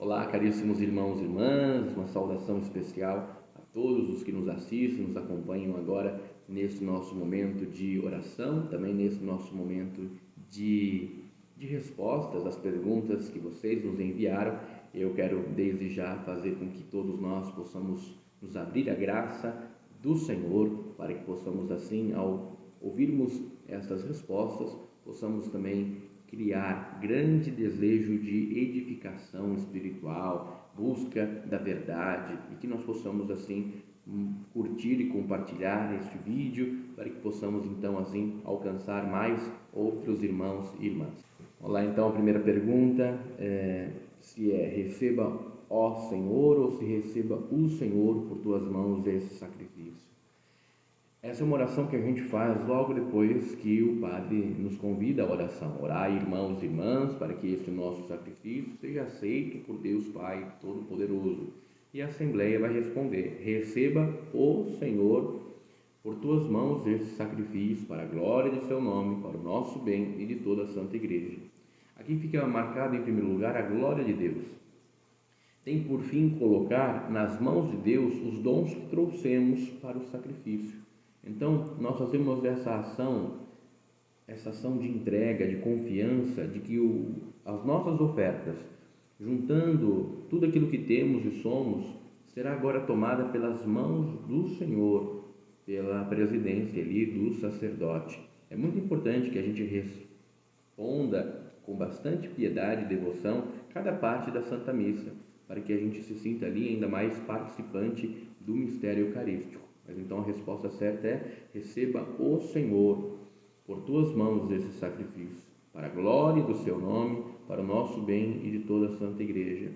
Olá, caríssimos irmãos e irmãs, uma saudação especial a todos os que nos assistem, nos acompanham agora nesse nosso momento de oração, também nesse nosso momento de respostas às perguntas que vocês nos enviaram. Eu quero desde já fazer com que todos nós possamos nos abrir à graça do Senhor, para que possamos assim, ao ouvirmos estas respostas, possamos também criar grande desejo de edificação espiritual, busca da verdade, e que nós possamos assim curtir e compartilhar este vídeo para que possamos então assim alcançar mais outros irmãos e irmãs. Olá, então a primeira pergunta se receba, ó Senhor, ou se receba o Senhor por tuas mãos esse sacrifício. Essa é uma oração que a gente faz logo depois que o Padre nos convida à oração. Orai, irmãos e irmãs, para que este nosso sacrifício seja aceito por Deus Pai Todo-Poderoso. E a Assembleia vai responder: receba, ó Senhor, por tuas mãos esse sacrifício, para a glória de seu nome, para o nosso bem e de toda a Santa Igreja. Aqui fica marcado em primeiro lugar a glória de Deus. Tem por fim colocar nas mãos de Deus os dons que trouxemos para o sacrifício. Então, nós fazemos essa ação de entrega, de confiança, de que as nossas ofertas, juntando tudo aquilo que temos e somos, será agora tomada pelas mãos do Senhor, pela presidência ali do sacerdote. É muito importante que a gente responda com bastante piedade e devoção cada parte da Santa Missa, para que a gente se sinta ali ainda mais participante do mistério eucarístico. Mas então a resposta certa é: receba, ó Senhor, por tuas mãos esse sacrifício, para a glória do seu nome, para o nosso bem e de toda a Santa Igreja.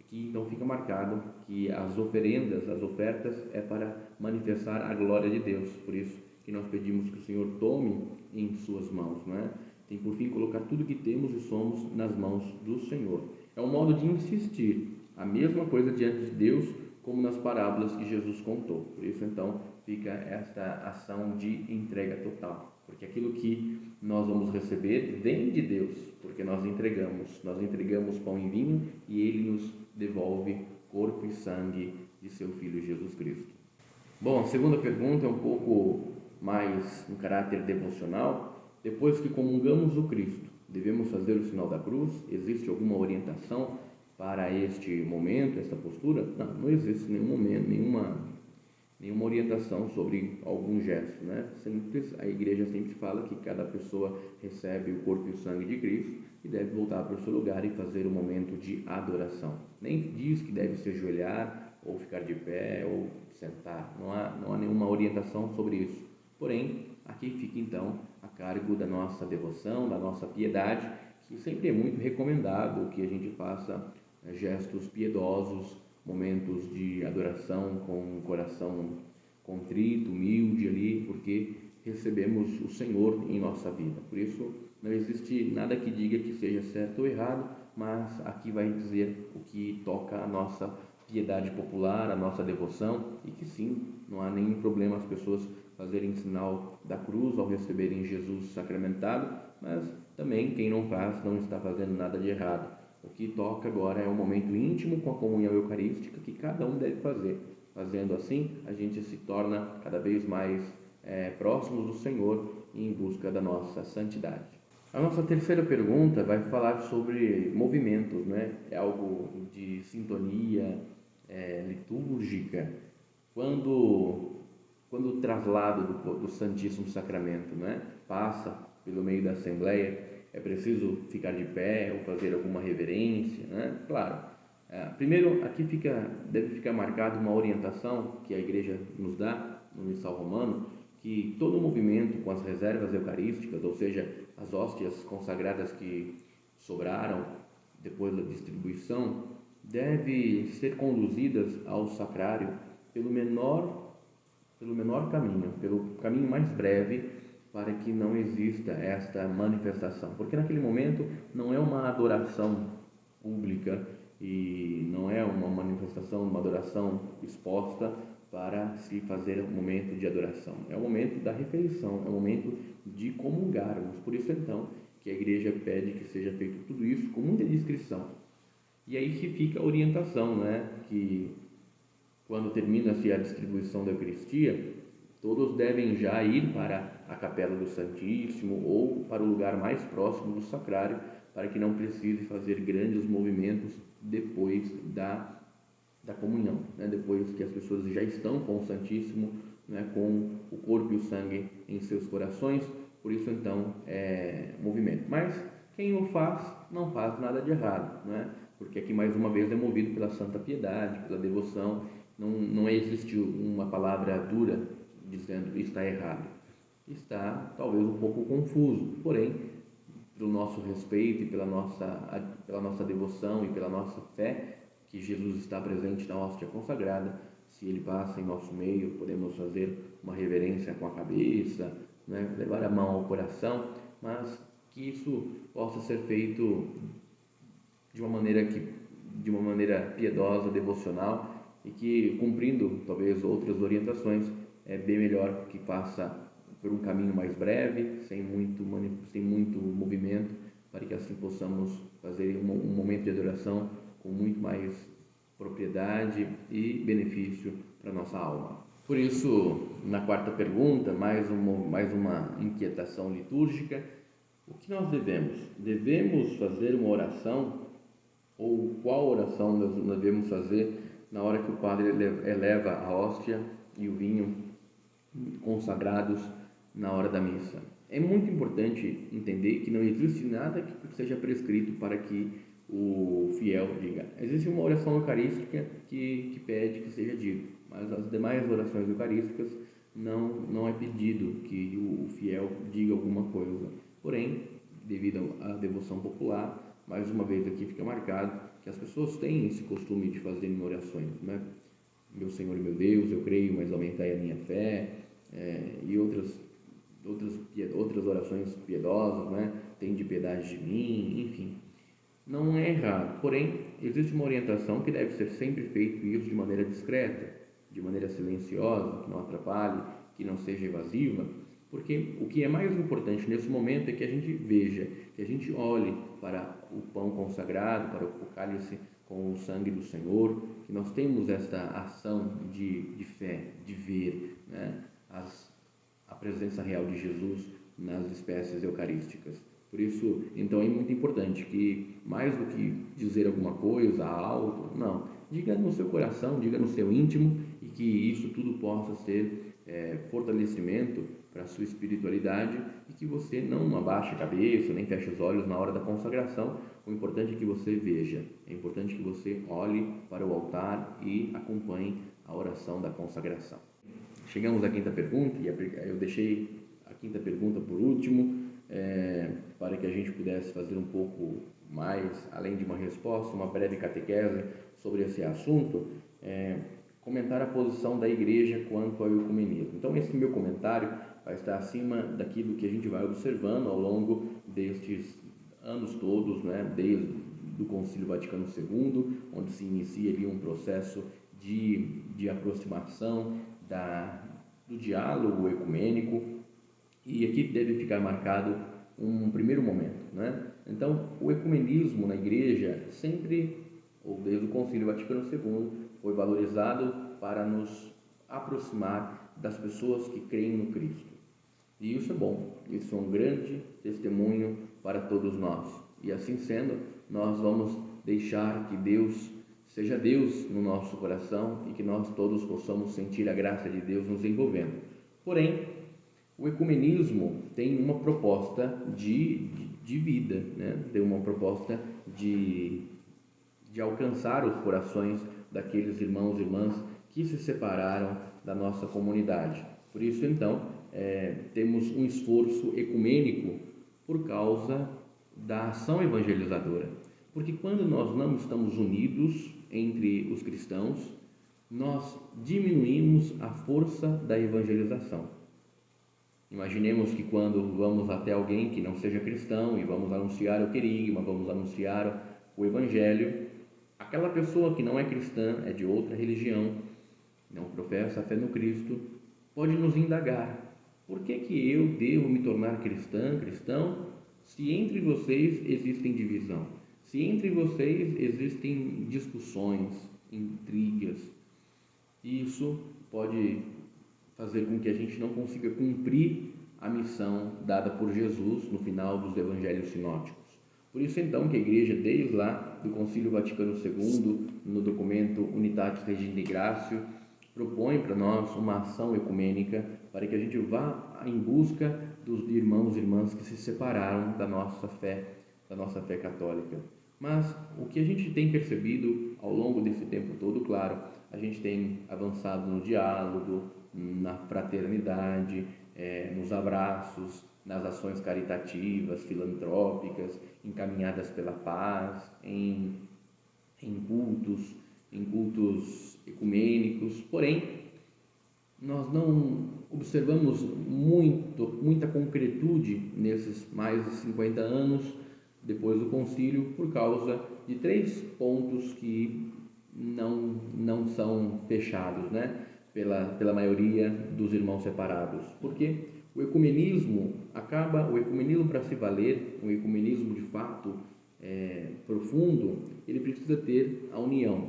Aqui então fica marcado que as oferendas, as ofertas, é para manifestar a glória de Deus. Por isso que nós pedimos que o Senhor tome em suas mãos, não é? Tem por fim colocar tudo que temos e somos nas mãos do Senhor. É um modo de insistir a mesma coisa diante de Deus, como nas parábolas que Jesus contou. Por isso, então, fica esta ação de entrega total, porque aquilo que nós vamos receber vem de Deus, porque nós entregamos pão e vinho e Ele nos devolve corpo e sangue de seu Filho Jesus Cristo. Bom, a segunda pergunta é um pouco mais no caráter devocional. Depois que comungamos o Cristo, devemos fazer o sinal da cruz? Existe alguma orientação para este momento, esta postura? Não existe nenhum momento, nenhuma orientação sobre algum gesto, né? Simples, a igreja sempre fala que cada pessoa recebe o corpo e o sangue de Cristo e deve voltar para o seu lugar e fazer um momento de adoração. Nem diz que deve se ajoelhar ou ficar de pé ou sentar, não há nenhuma orientação sobre isso. Porém, aqui fica então a cargo da nossa devoção, da nossa piedade, que sempre é muito recomendado que a gente faça gestos piedosos, momentos de adoração com o coração contrito, humilde ali, porque recebemos o Senhor em nossa vida. Por isso, não existe nada que diga que seja certo ou errado, mas aqui vai dizer o que toca a nossa piedade popular, a nossa devoção, e que sim, não há nenhum problema as pessoas fazerem sinal da cruz ao receberem Jesus sacramentado, mas também quem não faz não está fazendo nada de errado. O que toca agora é um momento íntimo com a comunhão eucarística que cada um deve fazer. Fazendo assim, a gente se torna cada vez mais próximos do Senhor e em busca da nossa santidade. A nossa terceira pergunta vai falar sobre movimentos, né? É algo de sintonia litúrgica. Quando o traslado do Santíssimo Sacramento, né, passa pelo meio da Assembleia, é preciso ficar de pé ou fazer alguma reverência, né? Claro. Primeiro, aqui deve ficar marcada uma orientação que a Igreja nos dá no Missal Romano, que todo movimento com as reservas eucarísticas, ou seja, as hóstias consagradas que sobraram depois da distribuição, deve ser conduzidas ao sacrário pelo menor caminho, pelo caminho mais breve, para que não exista esta manifestação, porque naquele momento não é uma adoração pública e não é uma manifestação, uma adoração exposta para se fazer um momento de adoração, é o momento da refeição, é o momento de comungarmos. Por isso então que a igreja pede que seja feito tudo isso com muita discrição, E aí que fica a orientação, né? Que quando termina-se a distribuição da Eucaristia, todos devem já ir para a Capela do Santíssimo ou para o lugar mais próximo do Sacrário, para que não precise fazer grandes movimentos depois da comunhão, né? Depois que as pessoas já estão com o Santíssimo, né? Com o corpo e o sangue em seus corações. Por isso, então, é movimento. Mas quem o faz, não faz nada de errado, né? Porque aqui, mais uma vez, é movido pela santa piedade, pela devoção. Não existe uma palavra dura dizendo está errado. Está, talvez, um pouco confuso, porém, pelo nosso respeito e pela nossa devoção e pela nossa fé, que Jesus está presente na hóstia consagrada, se Ele passa em nosso meio, podemos fazer uma reverência com a cabeça, né? Levar a mão ao coração, mas que isso possa ser feito de uma maneira piedosa, devocional, e que, cumprindo talvez outras orientações, é bem melhor que faça por um caminho mais breve, sem muito movimento, para que assim possamos fazer um momento de adoração com muito mais propriedade e benefício para a nossa alma. Por isso, na quarta pergunta, mais uma inquietação litúrgica: o que nós devemos? Devemos fazer uma oração, ou qual oração nós devemos fazer na hora que o padre eleva a hóstia e o vinho consagrados na hora da missa? É muito importante entender que não existe nada que seja prescrito para que o fiel diga. Existe uma oração eucarística que pede que seja dito, mas as demais orações eucarísticas não é pedido que o fiel diga alguma coisa. Porém, devido à devoção popular, mais uma vez aqui fica marcado que as pessoas têm esse costume de fazerem orações, né? Meu Senhor e meu Deus, eu creio, mas aumentai a minha fé, e outras orações piedosas, né? Tem de piedade de mim, enfim. Não é errado, porém, existe uma orientação que deve ser sempre feito isso de maneira discreta, de maneira silenciosa, que não atrapalhe, que não seja evasiva, porque o que é mais importante nesse momento é que a gente veja, que a gente olhe para o pão consagrado, para o cálice com o sangue do Senhor, que nós temos esta ação de fé, de ver, né, a presença real de Jesus nas espécies eucarísticas. Por isso, então, é muito importante que, mais do que dizer alguma coisa alto, não, diga no seu coração, diga no seu íntimo, e que isso tudo possa ser fortalecimento para a sua espiritualidade, e que você não abaixe a cabeça, nem feche os olhos na hora da consagração. O importante é que você veja, é importante que você olhe para o altar e acompanhe a oração da consagração. Chegamos à quinta pergunta, e eu deixei a quinta pergunta por último, para que a gente pudesse fazer um pouco mais, além de uma resposta, uma breve catequese sobre esse assunto, comentar a posição da Igreja quanto ao ecumenismo. Então, esse meu comentário vai estar acima daquilo que a gente vai observando ao longo destes anos todos, né, desde o Concílio Vaticano II, onde se inicia ali um processo de aproximação do diálogo ecumênico, e aqui deve ficar marcado um primeiro momento, né? Então, o ecumenismo na Igreja sempre, ou desde o Concílio Vaticano II, foi valorizado para nos aproximar das pessoas que creem no Cristo. E isso é bom, isso é um grande testemunho para todos nós. E assim sendo, nós vamos deixar que Deus seja Deus no nosso coração e que nós todos possamos sentir a graça de Deus nos envolvendo. Porém, o ecumenismo tem uma proposta de vida, né? Tem uma proposta de alcançar os corações daqueles irmãos e irmãs que se separaram da nossa comunidade. Por isso, então, temos um esforço ecumênico por causa da ação evangelizadora. Porque quando nós não estamos unidos entre os cristãos, nós diminuímos a força da evangelização. Imaginemos que quando vamos até alguém que não seja cristão e vamos anunciar o querigma, vamos anunciar o evangelho, aquela pessoa que não é cristã, é de outra religião, não professa a fé no Cristo, pode nos indagar: por que eu devo me tornar cristão, se entre vocês existem divisão? se entre vocês existem discussões, intrigas, isso pode fazer com que a gente não consiga cumprir a missão dada por Jesus no final dos evangelhos sinóticos. Por isso então que a Igreja, desde lá do Concílio Vaticano II, no documento Unitatis Regina Gratio, propõe para nós uma ação ecumênica para que a gente vá em busca dos irmãos e irmãs que se separaram da nossa fé católica. Mas o que a gente tem percebido ao longo desse tempo todo, claro, a gente tem avançado no diálogo, na fraternidade, nos abraços, nas ações caritativas, filantrópicas, encaminhadas pela paz, em cultos ecumênicos. Porém, nós não observamos muita concretude nesses mais de 50 anos depois do concílio, por causa de 3 pontos que não são fechados, né, pela maioria dos irmãos separados. Porque o ecumenismo para se valer, um ecumenismo de fato profundo, ele precisa ter a união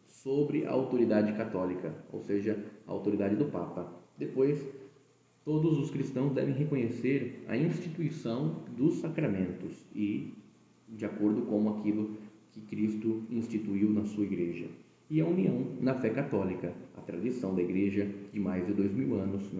sobre a autoridade católica, ou seja, a autoridade do Papa. Depois, todos os cristãos devem reconhecer a instituição dos sacramentos e de acordo com aquilo que Cristo instituiu na sua igreja. E a união na fé católica, a tradição da igreja de mais de 2000 anos,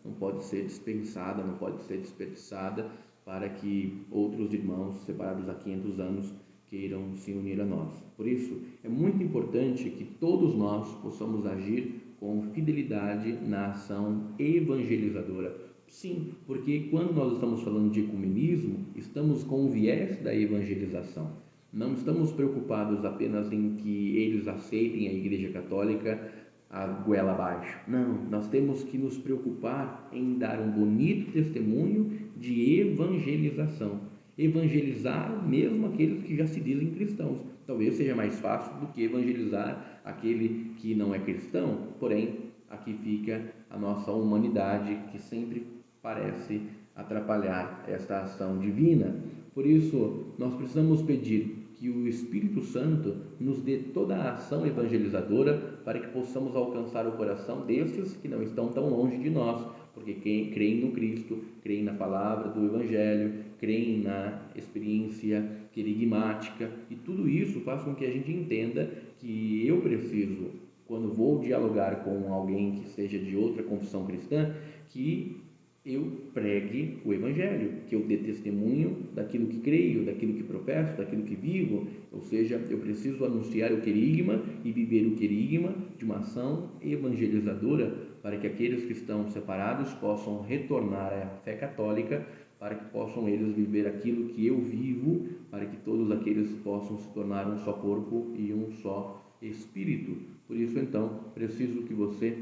não pode ser dispensada, não pode ser desperdiçada para que outros irmãos separados há 500 anos queiram se unir a nós. Por isso, é muito importante que todos nós possamos agir com fidelidade na ação evangelizadora. Sim, porque quando nós estamos falando de ecumenismo, estamos com o viés da evangelização. Não estamos preocupados apenas em que eles aceitem a Igreja Católica a goela abaixo. Não, nós temos que nos preocupar em dar um bonito testemunho de evangelização. Evangelizar mesmo aqueles que já se dizem cristãos. Talvez seja mais fácil do que evangelizar aquele que não é cristão, porém, aqui fica a nossa humanidade que sempre parece atrapalhar esta ação divina. Por isso, nós precisamos pedir que o Espírito Santo nos dê toda a ação evangelizadora para que possamos alcançar o coração destes que não estão tão longe de nós, porque creem no Cristo, creem na palavra do Evangelho, creem na experiência querigmática, e tudo isso faz com que a gente entenda que eu preciso, quando vou dialogar com alguém que seja de outra confissão cristã, que eu pregue o Evangelho, que eu dê testemunho daquilo que creio, daquilo que professo, daquilo que vivo, ou seja, eu preciso anunciar o querigma e viver o querigma de uma ação evangelizadora para que aqueles que estão separados possam retornar à fé católica, para que possam eles viver aquilo que eu vivo, para que todos aqueles possam se tornar um só corpo e um só espírito. Por isso, então, preciso que você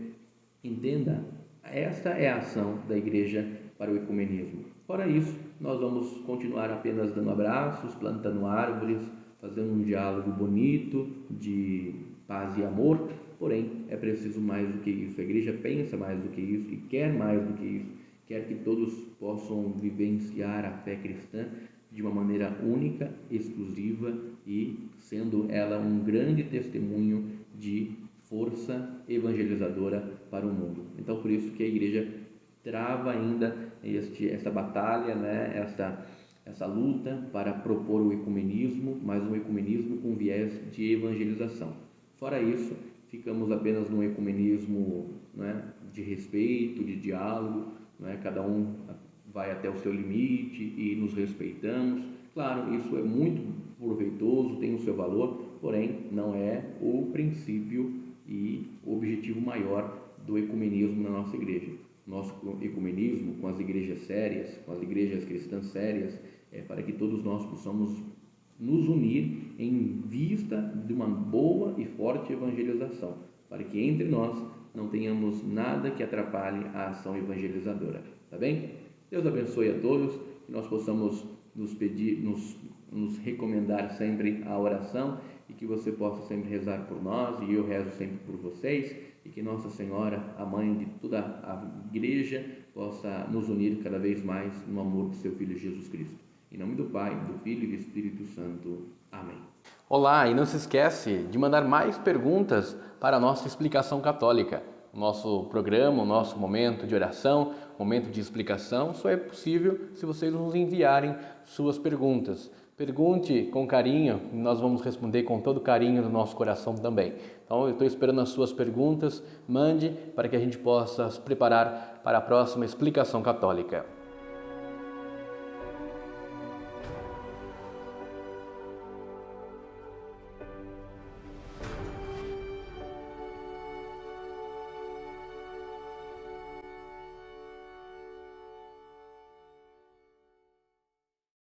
entenda. Esta é a ação da Igreja para o ecumenismo. Fora isso, nós vamos continuar apenas dando abraços, plantando árvores, fazendo um diálogo bonito de paz e amor, porém é preciso mais do que isso. A Igreja pensa mais do que isso e quer mais do que isso. Quer que todos possam vivenciar a fé cristã de uma maneira única, exclusiva e sendo ela um grande testemunho de força evangelizadora para o mundo. Então, por isso que a Igreja trava ainda essa batalha, essa luta para propor o ecumenismo, mas um ecumenismo com viés de evangelização. Fora isso, ficamos apenas num ecumenismo de respeito, de diálogo, cada um vai até o seu limite e nos respeitamos. Claro, isso é muito proveitoso, tem o seu valor, porém não é o princípio e o objetivo maior do ecumenismo na nossa igreja. Nosso ecumenismo com as igrejas sérias, com as igrejas cristãs sérias, é para que todos nós possamos nos unir em vista de uma boa e forte evangelização, para que entre nós não tenhamos nada que atrapalhe a ação evangelizadora. Tá bem? Deus abençoe a todos, que nós possamos nos recomendar sempre a oração e que você possa sempre rezar por nós e eu rezo sempre por vocês e que Nossa Senhora, a mãe de toda a igreja, possa nos unir cada vez mais no amor do seu Filho Jesus Cristo. Em nome do Pai, do Filho e do Espírito Santo. Amém. Olá, e não se esquece de mandar mais perguntas para a nossa Explicação Católica. O nosso programa, o nosso momento de oração, momento de explicação, só é possível se vocês nos enviarem suas perguntas. Pergunte com carinho e nós vamos responder com todo carinho no nosso coração também. Então, eu estou esperando as suas perguntas, mande para que a gente possa se preparar para a próxima Explicação Católica.